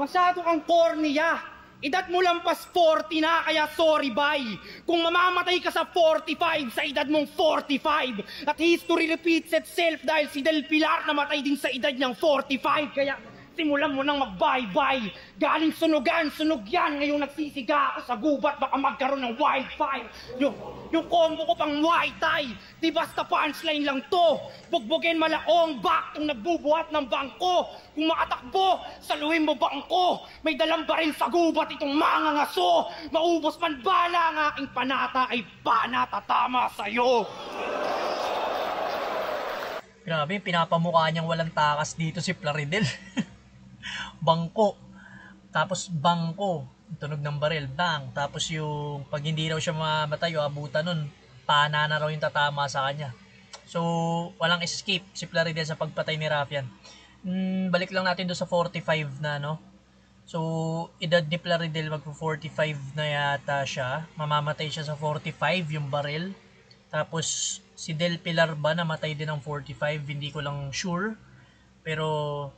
Masyado kang cornea. Edad mo lampas 40 na, kaya sorry bye. Kung mamamatay ka sa 45, sa edad mong 45. At history repeats itself dahil si Del Pilar namatay din sa edad niyang 45. Kaya simulan mo nang mag-bye-bye. Galing sunugan, sunog yan. Ngayon nagsisiga ako sa gubat, baka magkaroon ng wildfire. Yung combo ko pang white tie. Di basta punchline lang to. Bugbugin malaong back tong nagbubuhat ng bangko. Kung makatakbo, saluhin mo bangko. May dalang baril sa gubat itong mga ngaso. Maubos man bala ang aking panata ay panatatama sa'yo. Grabe, pinapamukha niyang walang takas dito si Plaridel. Bangko. Tapos bangko. Tunog ng baril. Bang. Tapos yung pag hindi raw siya mamatay o abutan nun, pana na raw yung tatama sa kanya. So, walang escape si Plaridel sa pagpatay ni Rafian. Balik lang natin doon sa 45 na, no? So, edad ni Plaridel magpo-45 na yata siya. Mamamatay siya sa 45 yung baril. Tapos, si Del Pilar ba namatay din ng 45? Hindi ko lang sure. Pero,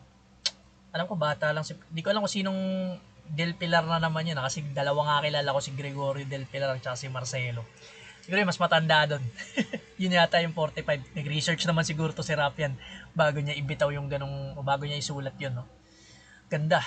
alam ko bata lang si... Hindi ko alam kung sinong Del Pilar na naman yun. Kasi dalawa nga kilala ko, si Gregorio Del Pilar at si Marcelo. Siguro mas matanda doon. Yun yata yung 45. Nag-research naman siguro to si Rafian bago niya ibitaw yung ganong... o bago niya isulat yun, no? Ganda.